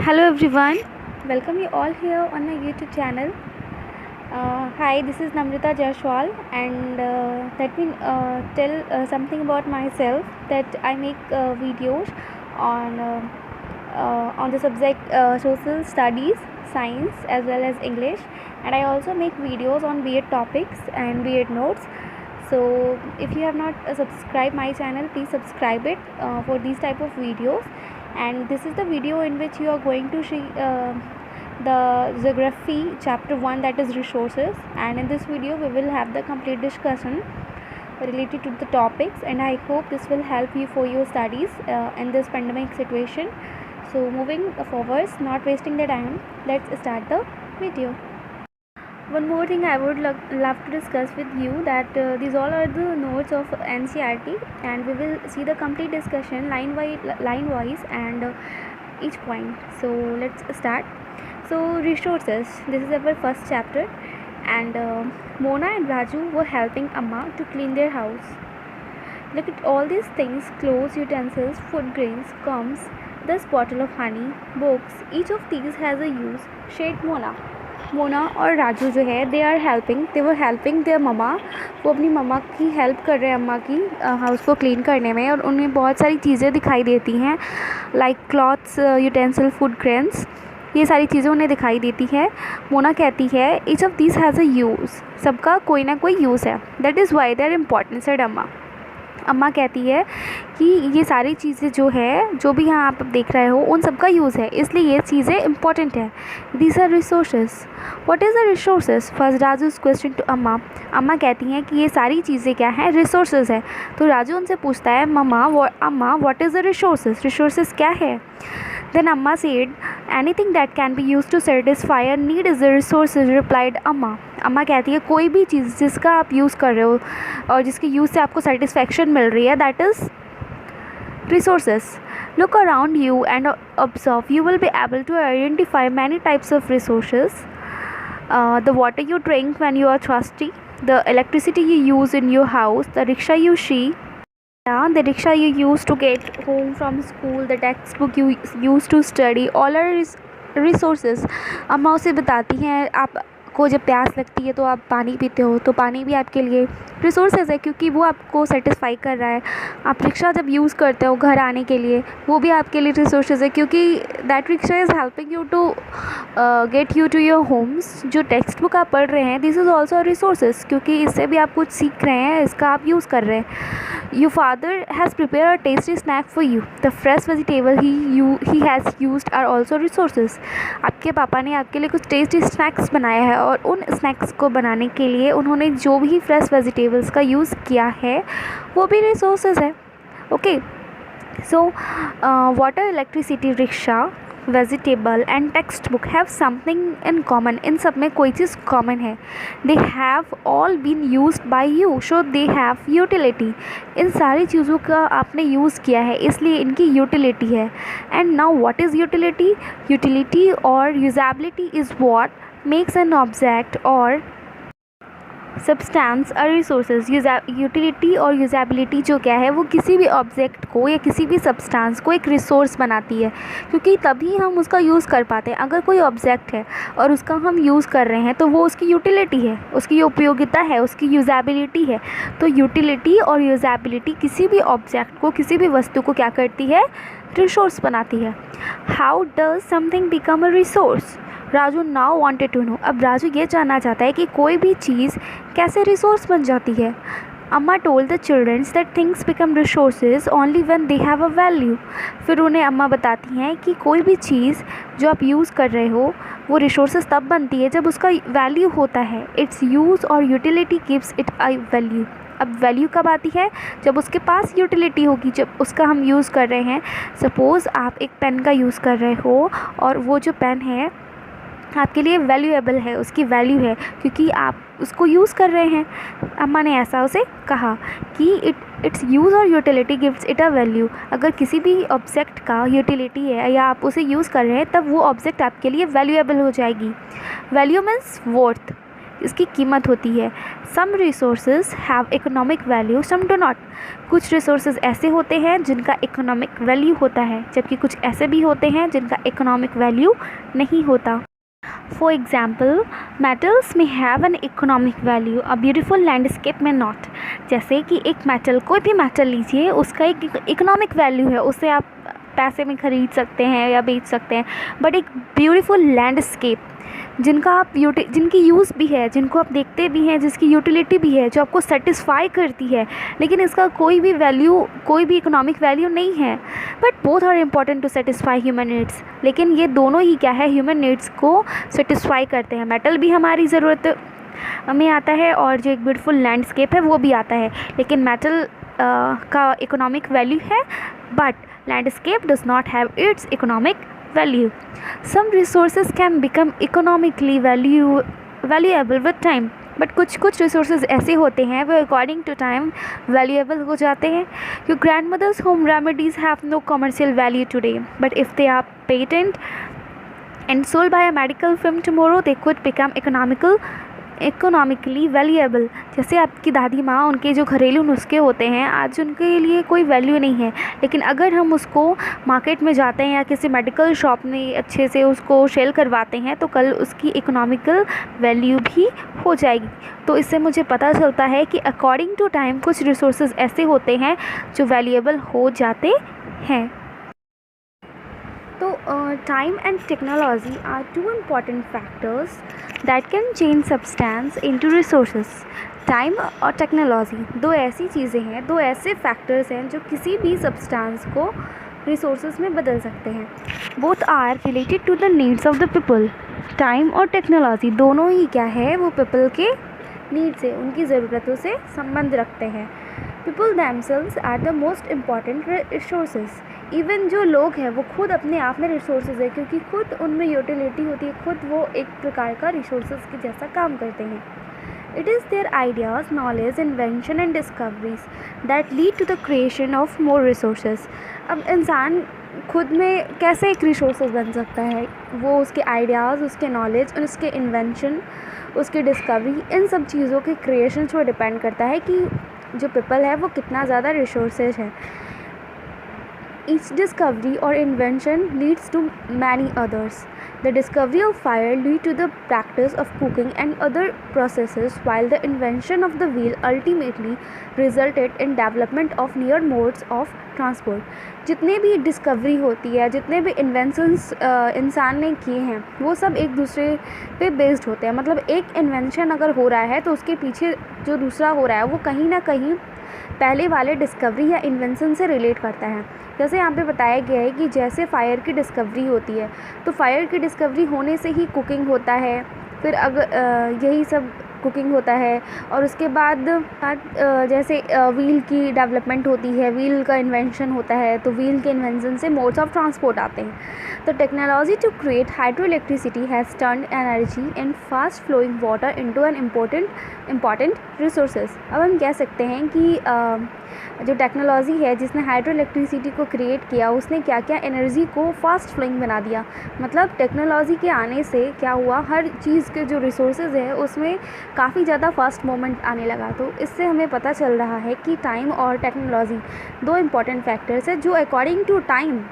Hello everyone, welcome you all here on my YouTube channel. Hi, this is Namrita Jaiswal, and let me tell something about myself. That I make videos on uh, on the subject social studies, science as well as English, and I also make videos on B.Ed topics and B.Ed notes. So if you have not subscribed my channel, please subscribe it for these type of videos. And this is the video in which you are going to see the geography chapter 1, that is resources, and in this video we will have the complete discussion related to the topics, and I hope this will help you for your studies in this pandemic situation. So moving forwards, not wasting the time, let's start the video. One more thing I would love to discuss with you, that these all are the notes of NCERT, and we will see the complete discussion line wise and each point. So let's start. So resources, this is our first chapter, and Mona and Raju were helping Amma to clean their house. Look at all these things: clothes, utensils, food grains, combs, this bottle of honey, books. Each of these has a use, shared Mona और राजू जो है दे were helping there mama. वो अपनी mama की help कर रहे हैं, अम्मा की हाउस को क्लीन करने में, और उन्हें बहुत सारी चीज़ें दिखाई देती हैं like clothes, utensil, food grains, ये सारी चीज़ें उन्हें दिखाई देती है। मोना कहती है each of this has a use, सबका कोई ना कोई यूज़ है, that is why they are important, said Amma. Amma कहती है कि ये सारी चीज़ें जो है, जो भी यहाँ आप देख रहे हो, उन सब का यूज़ है, इसलिए ये चीज़ें इंपॉर्टेंट है। These are resources. What is the resources? First Raju's question to Amma. Amma कहती हैं कि ये सारी चीज़ें क्या हैं? रिसोर्सेज है। तो राजू उनसे पूछता है, अम्मा what is the resources? Resources क्या है? Then Amma said, anything that can be used to satisfy a need is a resource, replied Amma. अम्मा कहती है कोई भी चीज़ जिसका आप यूज़ कर रहे हो और जिसके यूज़ से आपको सेटिस्फैक्शन मिल रही है, that is resources. Look around you and observe. You will be able to identify many types of resources. The water you drink when you are thirsty, the electricity you use in your house, the rickshaw you see, the rickshaw you use to get home from school, the textbook you use to study, all are resources. अम्मा उसे बताती हैं आपको जब प्यास लगती है तो आप पानी पीते हो, तो पानी भी आपके लिए रिसोर्सेज है, क्योंकि वो आपको सेटिस्फाई कर रहा है। आप रिक्शा जब यूज़ करते हो घर आने के लिए, वो भी आपके लिए रिसोर्सेज है, क्योंकि that rickshaw is helping you to get you to your homes. जो टेक्स्ट बुक आप पढ़ रहे हैं, दिस इज़ ऑल्सो रिसोर्सेज, क्योंकि इससे भी आप कुछ सीख रहे हैं, इसका आप यूज़ कर रहे हैं। Your father has prepared a tasty snack for you. The fresh vegetable he has used are also resources. आपके पापा ने आपके लिए कुछ टेस्टी स्नैक्स बनाया है, और उन स्नैक्स को बनाने के लिए उन्होंने जो भी फ्रेश वेजिटेबल्स का यूज़ किया है, वो भी रिसोर्सेज है। Okay, so water, electricity, rickshaw, vegetable and text book have something in common. इन सब में कोई चीज़ कॉमन है। They have all been used by you, so they have utility. इन सारी चीज़ों का आपने यूज़ किया है, इसलिए इनकी यूटिलिटी है। And now what is utility? Utility और usability is what makes an object और सब्सटेंस और रिसोर्सेज। यूटिलिटी और यूजेबिलिटी जो क्या है, वो किसी भी ऑब्जेक्ट को या किसी भी सब्सटेंस को एक रिसोर्स बनाती है, क्योंकि तभी हम उसका यूज़ कर पाते हैं। अगर कोई ऑब्जेक्ट है और उसका हम यूज़ कर रहे हैं, तो वो उसकी यूटिलिटी है, उसकी उपयोगिता है, उसकी यूजेबिलिटी है। तो यूटिलिटी और यूजेबिलिटी किसी भी ऑब्जेक्ट को, किसी भी वस्तु को क्या करती है? रिसोर्स बनाती है। How does something become a resource? Raju now wanted to know. अब राजू ये जानना चाहता है कि कोई भी चीज़ कैसे रिसोर्स बन जाती है। Amma told the childrens that things become resources only when they have a value. फिर उन्हें अम्मा बताती हैं कि कोई भी चीज़ जो आप यूज़ कर रहे हो, वो रिसोर्सेज तब बनती है जब उसका वैल्यू होता है। इट्स यूज़ और utility gives it a value. अब वैल्यू कब आती है? जब उसके पास यूटिलिटी होगी, जब उसका हम यूज़ कर रहे हैं। सपोज़ आप एक पेन का यूज़ कर रहे हो, और वो जो पेन है आपके लिए वैल्यूएबल है, उसकी वैल्यू है, क्योंकि आप उसको यूज़ कर रहे हैं। अम्मा ने ऐसा उसे कहा कि इट्स यूज़ और utility gives it a value. अगर किसी भी ऑब्जेक्ट का यूटिलिटी है या आप उसे यूज़ कर रहे हैं, तब वो ऑब्जेक्ट आपके लिए वैल्यूएबल हो जाएगी। Value means worth. इसकी कीमत होती है। Some resources have economic value, some do not. कुछ रिसोर्सेज ऐसे होते हैं जिनका इकोनॉमिक वैल्यू होता है, जबकि कुछ ऐसे भी होते हैं जिनका इकोनॉमिक वैल्यू नहीं होता। फॉर एग्जाम्पल, मेटल्स में have an economic value, a beautiful landscape में नॉट। जैसे कि एक मेटल, कोई भी मेटल लीजिए, उसका एक इकोनॉमिक वैल्यू है, उसे आप पैसे में ख़रीद सकते हैं या बेच सकते हैं। बट एक ब्यूटीफुल लैंडस्केप जिनकी यूज़ भी है, जिनको आप देखते भी हैं, जिसकी यूटिलिटी भी है, जो आपको सेटिस्फाई करती है, लेकिन इसका कोई भी इकोनॉमिक वैल्यू नहीं है। But both are important to satisfy human needs. लेकिन ये दोनों ही क्या है, ह्यूमन नीड्स को सेटिस्फाई करते हैं। मेटल भी हमारी ज़रूरत में आता है और जो एक ब्यूटीफुल लैंडस्केप है वो भी आता है, लेकिन मेटल का इकोनॉमिक वैल्यू है, but landscape does not have its economic value. Some resources can become economically valuable with time, but कुछ resources ऐसे होते हैं वो according to time valuable हो जाते हैं। Your grandmother's home remedies have no commercial value today, but if they are patent and sold by a medical firm tomorrow, they could become economically valuable. जैसे आपकी दादी माँ, उनके जो घरेलू नुस्खे होते हैं आज उनके लिए कोई वैल्यू नहीं है, लेकिन अगर हम उसको मार्केट में जाते हैं या किसी मेडिकल शॉप में अच्छे से उसको सेल करवाते हैं तो कल उसकी इकोनॉमिकल वैल्यू भी हो जाएगी। तो इससे मुझे पता चलता है कि अकॉर्डिंग टू टाइम कुछ रिसोर्सेज ऐसे होते हैं जो वैल्यूएबल हो जाते हैं। तो time and technology are two important factors that can change substance into resources. Time और टेक्नोलॉजी दो ऐसी चीज़ें हैं, दो ऐसे फैक्टर्स हैं जो किसी भी सब्सटेंस को रिसोर्सेज में बदल सकते हैं। Both are related to the needs of the people. Time और टेक्नोलॉजी दोनों ही क्या है, वो पीपल के नीड से, उनकी ज़रूरतों से संबंध रखते हैं। People themselves are the most important resources. Even जो लोग हैं वो खुद अपने आप में रिसोर्सेज है, क्योंकि खुद उनमें यूटिलिटी होती है, खुद वो एक प्रकार का रिसोर्सेज के जैसा काम करते हैं। It is their ideas, knowledge, invention and discoveries that lead to the creation of more resources. अब इंसान खुद में कैसे एक रिसोर्सेज बन सकता है, वो उसके आइडियाज़, उसके नॉलेज, उसके इन्वेंशन, उसकी डिस्कवरी, इन सब चीज़ों के क्रिएशन पर डिपेंड करता है कि जो पीपल है वो कितना ज़्यादा रिसोर्सेज है। Each discovery or invention leads to many others. The discovery of fire led to the practice of cooking and other processes, while the invention of the wheel ultimately resulted in development of newer modes of transport. जितने भी discovery होती है, जितने भी inventions इंसान ने किए हैं, वो सब एक दूसरे पे बेस्ड होते हैं। मतलब एक इन्वेंशन अगर हो रहा है तो उसके पीछे जो दूसरा हो रहा है वो कहीं ना कहीं पहले वाले डिस्कवरी या इन्वेंशन से रिलेट करता है। जैसे यहाँ पे बताया गया है कि जैसे फ़ायर की डिस्कवरी होती है तो फायर की डिस्कवरी होने से ही कुकिंग होता है, फिर अगर यही सब कुकिंग होता है, और उसके बाद जैसे व्हील की डेवलपमेंट होती है, व्हील का इन्वेंशन होता है, तो व्हील के इन्वेंशन से मोड्स ऑफ ट्रांसपोर्ट आते हैं। तो technology to create hydro electricity has turned energy in fast flowing water into an important resources. अब हम कह सकते हैं कि जो टेक्नोलॉजी है जिसने हाइड्रो इलेक्ट्रिसिटी को क्रिएट किया, उसने क्या क्या एनर्जी को फास्ट फ्लोइंग बना दिया। मतलब टेक्नोलॉजी के आने से क्या हुआ, हर चीज़ के जो रिसोर्सेज है उसमें काफ़ी ज़्यादा फास्ट मूवमेंट आने लगा। तो इससे हमें पता चल रहा है कि टाइम और टेक्नोलॉजी दो इम्पॉर्टेंट फैक्टर्स है जो अकॉर्डिंग टू टाइम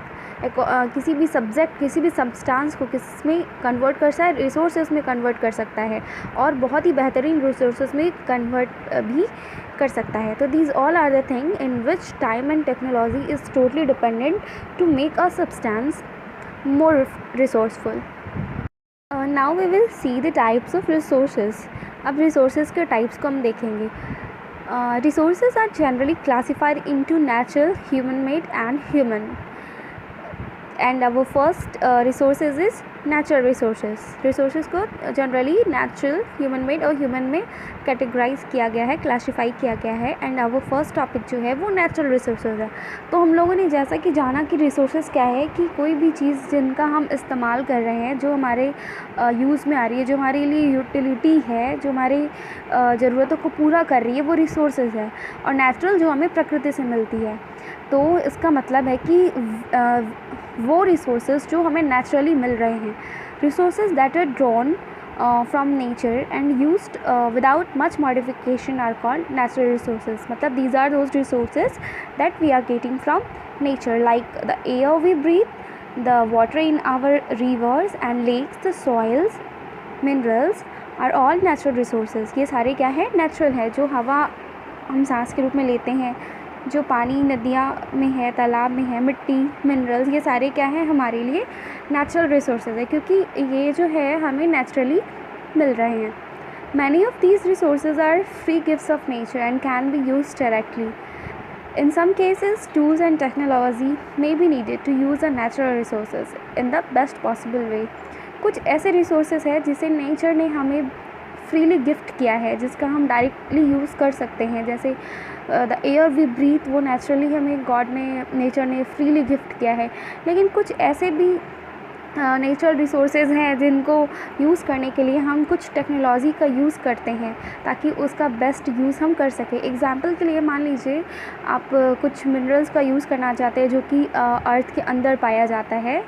किसी भी सब्जेक्ट, किसी भी सब्सटेंस को किस में कन्वर्ट कर सकता है, रिसोर्सेज में कन्वर्ट कर सकता है, और बहुत ही बेहतरीन रिसोर्सेज में कन्वर्ट भी कर सकता है। तो these all are the thing in which time and technology is totally dependent to make a substance more resourceful. Now we will see the types of resources. अब रिसोर्सेज के टाइप्स को हम देखेंगे। Resources are generally classified into natural, human made and human. And our first resources is natural resources को generally natural, human made और human में categorize किया गया है, क्लासीफाई किया गया है। एंड आवर फर्स्ट टॉपिक जो है वो नेचुरल रिसोर्सेज है। तो हम लोगों ने जैसा कि जाना कि रिसोर्सेज क्या है, कि कोई भी चीज़ जिनका हम इस्तेमाल कर रहे हैं, जो हमारे यूज़ में आ रही है, जो हमारे लिए यूटिलिटी है, जो हमारी ज़रूरतों को पूरा कर रही है, वो रिसोर्सेज है। और नेचुरल जो हमें प्रकृति से मिलती है। तो इसका मतलब है कि वो रिसोर्सेज जो हमें नेचुरली मिल रहे हैं, resources that are drawn from nature and used without much modification are called natural resources. मतलब these are those resources that we are getting from nature, like the air we breathe, the water in our rivers and lakes, the soils, minerals are all natural resources. ये सारे क्या है, natural है. जो हवा हम सांस के रूप में लेते हैं, जो पानी नदियाँ में है, तालाब में है, मिट्टी, मिनरल्स, ये सारे क्या है, हमारे लिए नेचुरल रिसोर्सेज है, क्योंकि ये जो है हमें नेचुरली मिल रहे हैं. Many of these resources are free gifts of nature and can be use directly. In some cases, tools and technology may be needed to use the natural resources in the best possible way. कुछ ऐसे resources हैं जिसे nature ने हमें freely gift किया है, जिसका हम डायरेक्टली यूज़ कर सकते हैं. जैसे द एयर वी ब्रीथ, वो नेचुरली हमें गॉड ने, नेचर ने फ्रीली गिफ्ट किया है. लेकिन कुछ ऐसे भी नेचुरल रिसोर्सेज हैं जिनको यूज़ करने के लिए हम कुछ टेक्नोलॉजी का यूज़ करते हैं ताकि उसका बेस्ट यूज़ हम कर सकें. एग्ज़ाम्पल के लिए मान लीजिए आप कुछ मिनरल्स का यूज़ करना चाहते हैं जो कि अर्थ के अंदर पाया जाता है,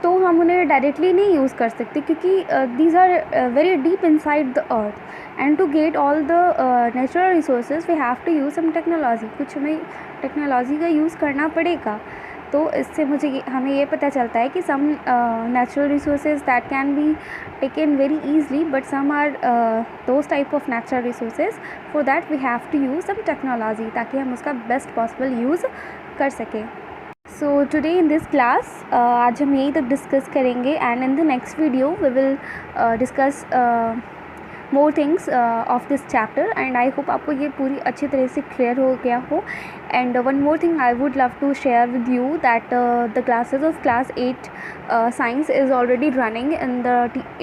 तो हम उन्हें डायरेक्टली नहीं यूज़ कर सकते क्योंकि these are very deep inside the earth. And to get all the natural resources we have to use some technology. कुछ हमें टेक्नोलॉजी का यूज़ करना पड़ेगा. तो इससे हमें ये पता चलता है कि some natural resources that can be taken very easily, but some are those type of natural resources. For that we have to use some technology ताकि हम उसका बेस्ट पॉसिबल यूज़ कर सकें. So today in this class आज हम यही तक discuss करेंगे, and in the next video we will discuss more things of this chapter. And I hope आपको ये पूरी अच्छी तरह से क्लियर हो गया हो. And one more thing I would love to share with you that the classes of class 8 science is already running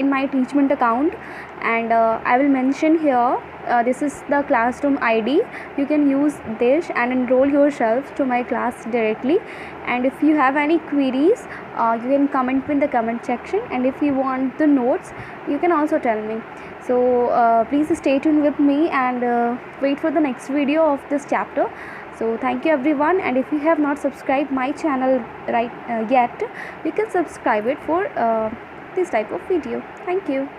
in my teachment account, and I will mention here this is the classroom ID. You can use this and enroll yourself to my class directly. And if you have any queries, you can comment in the comment section, and if you want the notes you can also tell me. So please stay tuned with me and wait for the next video of this chapter. So thank you everyone, and if you have not subscribed my channel yet, you can subscribe it for this type of video. Thank you.